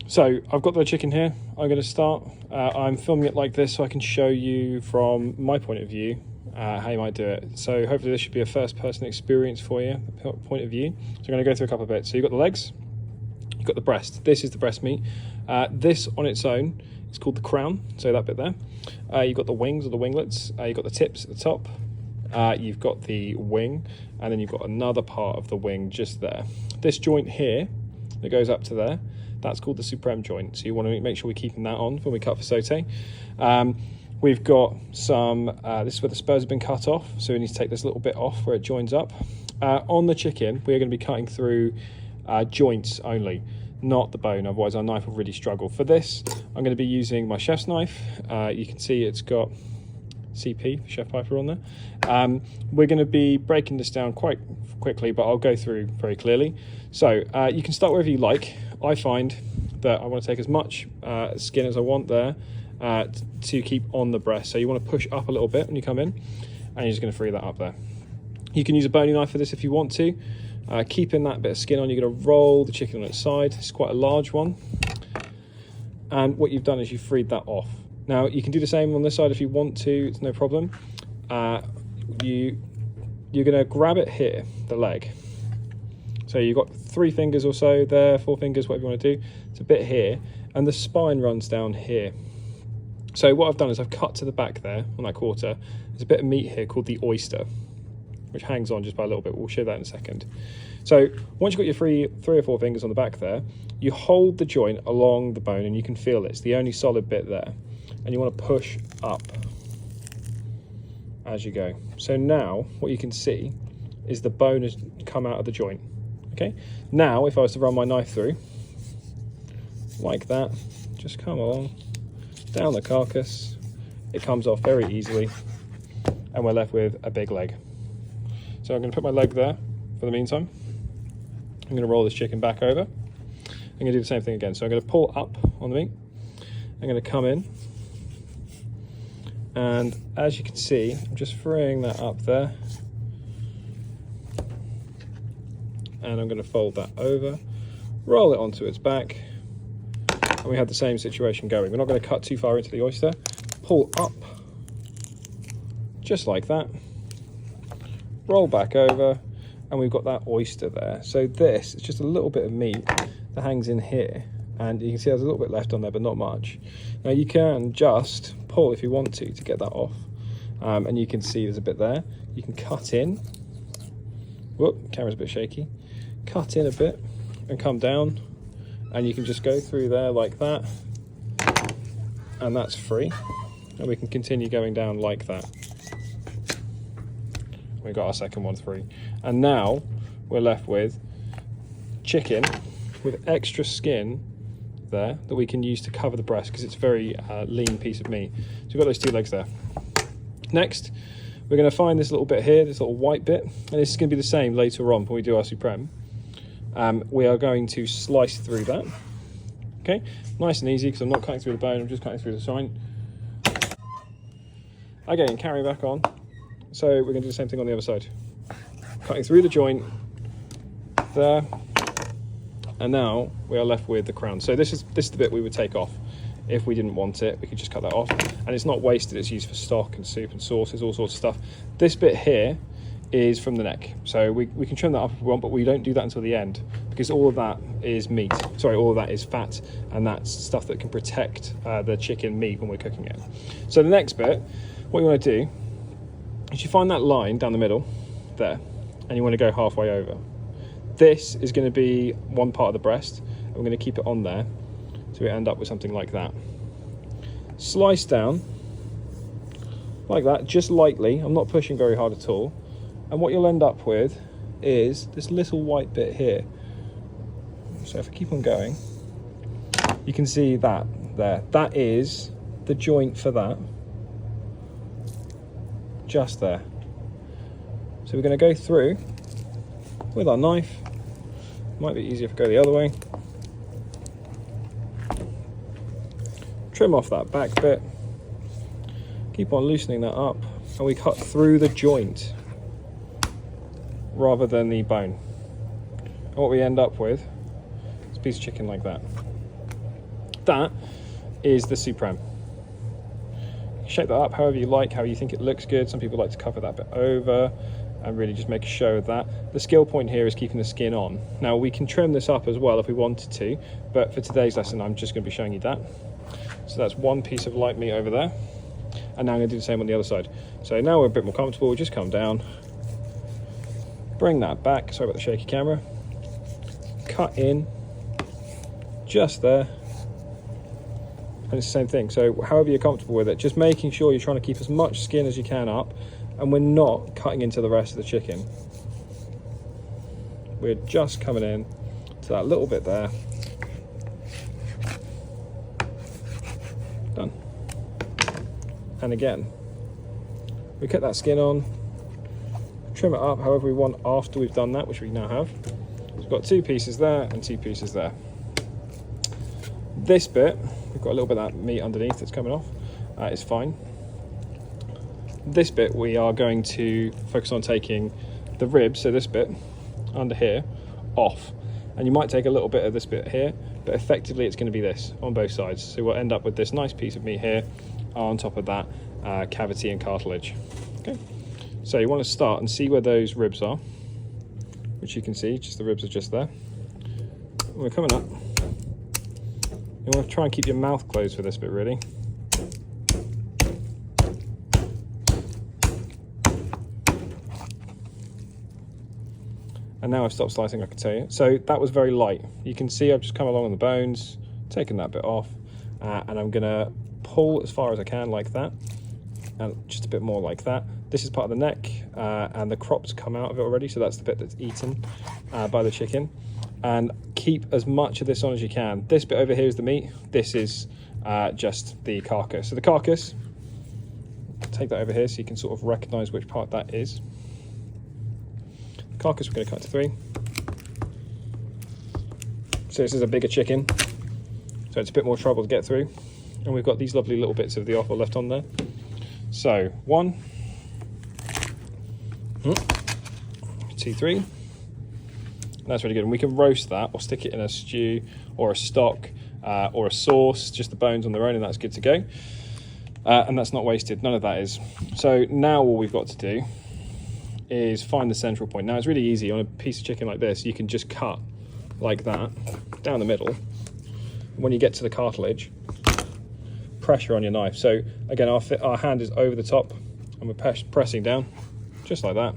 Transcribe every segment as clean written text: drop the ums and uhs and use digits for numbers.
So I've got the chicken here. I'm going to start. I'm filming it like this so I can show you from my point of view how you might do it. So hopefully this should be a first person experience for you, point of view. So I'm going to go through a couple of bits. So you've got the legs, you've got the breast. This is the breast meat. This on its own is called the crown, so that bit there. You've got the wings or the winglets. You've got the tips at the top. You've got the wing, and then you've got another part of the wing just there. This joint here that goes up to there, that's called the supreme joint. So you want to make sure we're keeping that on when we cut for saute. We've got some, this is where the spurs have been cut off. So we need to take this little bit off where it joins up. On the chicken, we're going to be cutting through joints only, not the bone. Otherwise our knife will really struggle. For this, I'm going to be using my chef's knife. You can see it's got CP, Chef Piper, on there. We're going to be breaking this down quite quickly, but I'll go through very clearly. So you can start wherever you like. I find that I want to take as much skin as I want there to keep on the breast. So you want to push up a little bit when you come in, and you're just going to free that up there. You can use a boning knife for this if you want to. Keeping that bit of skin on, you're going to roll the chicken on its side. It's quite a large one. And what you've done is you've freed that off. Now, you can do the same on this side if you want to, it's no problem. You're going to grab it here, the leg. So you've got 3 fingers or so there, 4 fingers, whatever you want to do. It's a bit here, and the spine runs down here. So what I've done is I've cut to the back there on that quarter. There's a bit of meat here called the oyster, which hangs on just by a little bit. We'll show that in a second. So once you've got your 3 or 4 fingers on the back there, you hold the joint along the bone and you can feel it. It's the only solid bit there. And you want to push up as you go. So now what you can see is the bone has come out of the joint. Okay, now if I was to run my knife through like that, just come along down the carcass, it comes off very easily, and we're left with a big leg. So I'm going to put my leg there for the meantime. I'm going to roll this chicken back over. I'm going to do the same thing again. So I'm going to pull up on the meat. I'm going to come in, and as you can see, I'm just freeing that up there. And I'm going to fold that over, roll it onto its back, and we have the same situation going. We're not going to cut too far into the oyster. Pull up, just like that. Roll back over, and we've got that oyster there. So this is just a little bit of meat that hangs in here, and you can see there's a little bit left on there, but not much. Now you can just pull if you want to get that off, and you can see there's a bit there. You can cut in. Whoop, camera's a bit shaky. Cut in a bit and come down, and you can just go through there like that, and that's free, and we can continue going down like that. We got our second one free, and now we're left with chicken with extra skin there that we can use to cover the breast because it's a very lean piece of meat. So we've got those 2 legs there. Next, we're going to find this little bit here, this little white bit, and this is going to be the same later on when we do our supreme. We are going to slice through that. Okay, nice and easy because I'm not cutting through the bone, I'm just cutting through the spine. Again, carry back on. So we're going to do the same thing on the other side. Cutting through the joint there, and now we are left with the crown. So this is the bit we would take off. If we didn't want it, we could just cut that off, and it's not wasted. It's used for stock and soup and sauces, all sorts of stuff. This bit here is from the neck, so we can trim that up if we want, but we don't do that until the end because all of that is meat. Sorry, all of that is fat, and that's stuff that can protect the chicken meat when we're cooking it. So the next bit, what you want to do is you find that line down the middle there, and you want to go halfway over. This is going to be one part of the breast, and we're going to keep it on there. So we end up with something like that. Slice down, like that, just lightly. I'm not pushing very hard at all. And what you'll end up with is this little white bit here. So if I keep on going, you can see that there. That is the joint for that. Just there. So we're going to go through with our knife. Might be easier if I go the other way. Trim off that back bit, keep on loosening that up, and we cut through the joint rather than the bone. And what we end up with is a piece of chicken like that. that is the supreme. Shape that up however you like, how you think it looks good. Some people like to cover that bit over and really just make a show of that. The skill point here is keeping the skin on. Now we can trim this up as well if we wanted to, but for today's lesson I'm just going to be showing you that. So that's one piece of light meat over there, and now I'm going to do the same on the other side. So now we're a bit more comfortable, we'll just come down, bring that back, sorry about the shaky camera, cut in just there. And it's the same thing, so however you're comfortable with it, just making sure you're trying to keep as much skin as you can up, and we're not cutting into the rest of the chicken. We're just coming in to that little bit there. Done. And again, we cut that skin on, trim it up however we want after we've done that, which we now have. So we've got 2 pieces there and 2 pieces there. This bit, we've got a little bit of that meat underneath that's coming off. It's fine. This bit we are going to focus on taking the ribs, so this bit under here, off. And you might take a little bit of this bit here, but effectively it's going to be this on both sides. So we'll end up with this nice piece of meat here on top of that cavity and cartilage. Okay. So you want to start and see where those ribs are, which you can see, just the ribs are just there. And we're coming up. You want to try and keep your mouth closed for this bit, really. And now I've stopped slicing, I can tell you. So that was very light. You can see I've just come along on the bones, taken that bit off, and I'm gonna pull as far as I can like that, and just a bit more like that. This is part of the neck, and the crops come out of it already, so that's the bit that's eaten by the chicken. And keep as much of this on as you can. This bit over here is the meat. This is just the carcass. So the carcass, take that over here so you can sort of recognize which part that is. The carcass we're going to cut to 3. So this is a bigger chicken, so it's a bit more trouble to get through. And we've got these lovely little bits of the offal left on there. So 1, 2, 3. That's really good, and we can roast that or stick it in a stew or a stock or a sauce, just the bones on their own, and that's good to go. And that's not wasted, none of that is. So now all we've got to do is find the central point. Now it's really easy. On a piece of chicken like this, you can just cut like that down the middle. When you get to the cartilage, pressure on your knife. So again, our hand is over the top, and we're pressing down just like that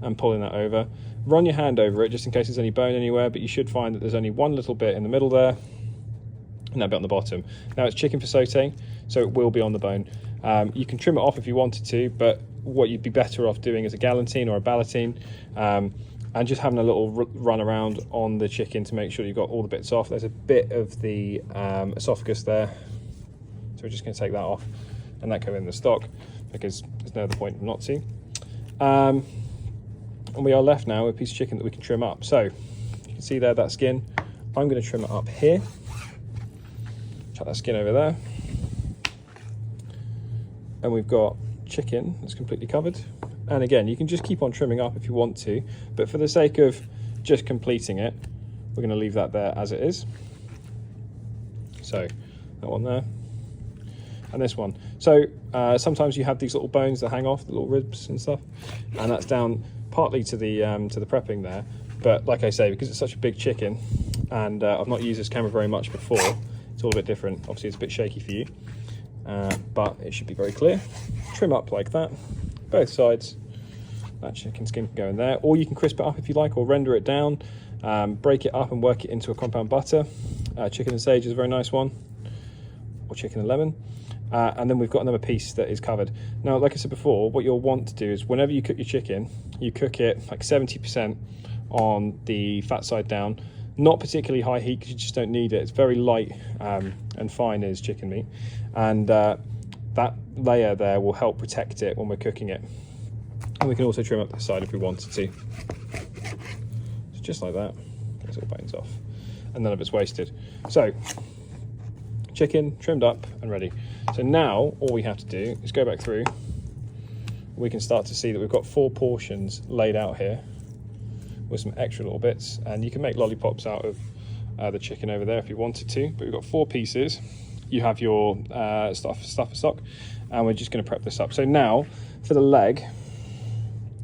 and pulling that over. Run your hand over it just in case there's any bone anywhere, but you should find that there's only one little bit in the middle there and that bit on the bottom. Now it's chicken for sauté, so it will be on the bone. You can trim it off if you wanted to, but what you'd be better off doing is a galantine or a ballotine, and just having a little run around on the chicken to make sure you've got all the bits off. There's a bit of the esophagus there, so we're just going to take that off and that go in the stock because there's no other point not to. And we are left now with a piece of chicken that we can trim up. So you can see there that skin. I'm going to trim it up here. Chuck that skin over there. And we've got chicken that's completely covered. And again, you can just keep on trimming up if you want to, but for the sake of just completing it, we're going to leave that there as it is. So that one there. And this one. So sometimes you have these little bones that hang off, the little ribs and stuff, and that's down partly to the prepping there. But like I say, because it's such a big chicken, and I've not used this camera very much before, it's all a bit different. Obviously it's a bit shaky for you, but it should be very clear. Trim up like that, both sides. That chicken skin can go in there, or you can crisp it up if you like, or render it down, break it up and work it into a compound butter. Chicken and sage is a very nice one, or chicken and lemon. And then we've got another piece that is covered. Now, like I said before, what you'll want to do is whenever you cook your chicken, you cook it like 70% on the fat side down, not particularly high heat because you just don't need it. It's very light and fine as chicken meat. And that layer there will help protect it when we're cooking it. And we can also trim up the side if we wanted to. So just like that, get those little bones off. And none of it's wasted. So, chicken trimmed up and ready. So now all we have to do is go back through. We can start to see that we've got 4 portions laid out here with some extra little bits, and you can make lollipops out of the chicken over there if you wanted to, but we've got 4 pieces. You have your stuff for stock, and we're just going to prep this up. So now for the leg,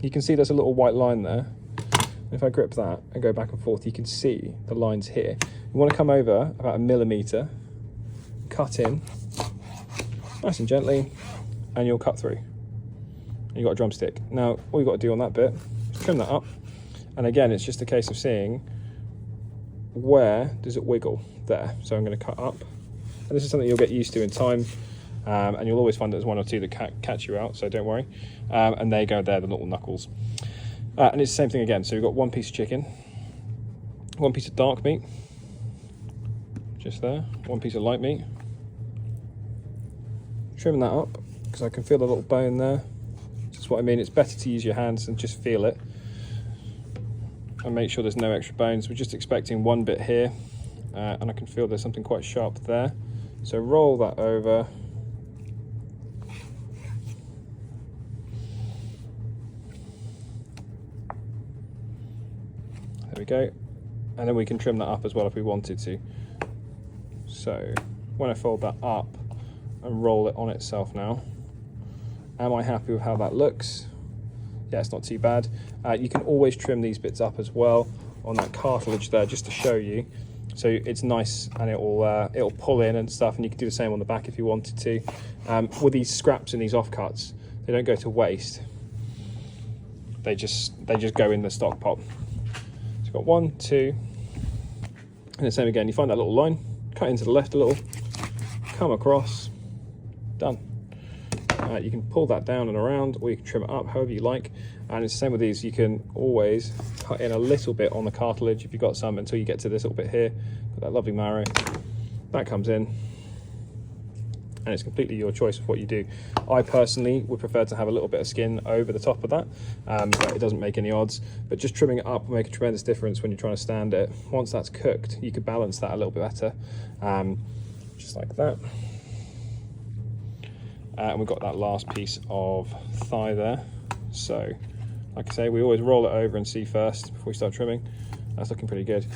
you can see there's a little white line there. If I grip that and go back and forth, you can see the lines here. You want to come over about 1 millimeter, cut in nice and gently, and you'll cut through. You've got a drumstick. Now all you've got to do on that bit is trim that up, and again it's just a case of seeing where does it wiggle there. So I'm going to cut up, and this is something you'll get used to in time, and you'll always find that there's 1 or 2 that catch you out, so don't worry. And there you go, there, the little knuckles. And it's the same thing again. So you've got 1 piece of chicken, 1 piece of dark meat, just there, 1 piece of light meat. Trim that up, because I can feel the little bone there. That's what I mean, it's better to use your hands and just feel it. And make sure there's no extra bones. We're just expecting 1 bit here, and I can feel there's something quite sharp there. So roll that over. There we go. And then we can trim that up as well if we wanted to. So when I fold that up and roll it on itself now, am I happy with how that looks? Yeah, it's not too bad. You can always trim these bits up as well on that cartilage there, just to show you. So it's nice, and it'll pull in and stuff, and you can do the same on the back if you wanted to. With these scraps and these offcuts, they don't go to waste. They just go in the stock pot. So you've got 1, 2, and the same again. You find that little line, cut into the left a little, come across, done. You can pull that down and around, or you can trim it up however you like. And it's the same with these. You can always cut in a little bit on the cartilage if you've got some, until you get to this little bit here. Got that lovely marrow. That comes in, and it's completely your choice of what you do. I personally would prefer to have a little bit of skin over the top of that, but it doesn't make any odds. But just trimming it up will make a tremendous difference when you're trying to stand it. Once that's cooked, you could balance that a little bit better, just like that. And we've got that last piece of thigh there. So, like I say, we always roll it over and see first before we start trimming. That's looking pretty good.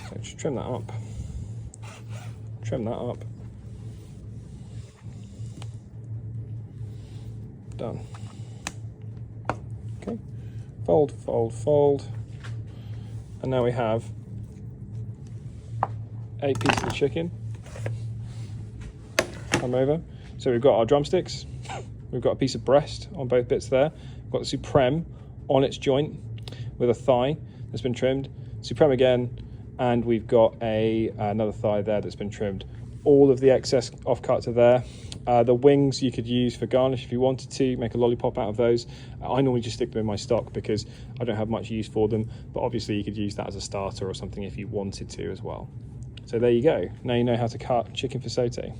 So just trim that up. Trim that up. Done. Okay. Fold, fold, fold. And now we have a piece of the chicken. Come over. So we've got our drumsticks, we've got a piece of breast on both bits there, we've got the supreme on its joint with a thigh that's been trimmed, supreme again, and we've got another thigh there that's been trimmed. All of the excess offcuts are there. The wings you could use for garnish if you wanted to, make a lollipop out of those. I normally just stick them in my stock because I don't have much use for them, but obviously you could use that as a starter or something if you wanted to as well. So there you go, now you know how to cut chicken for sauté.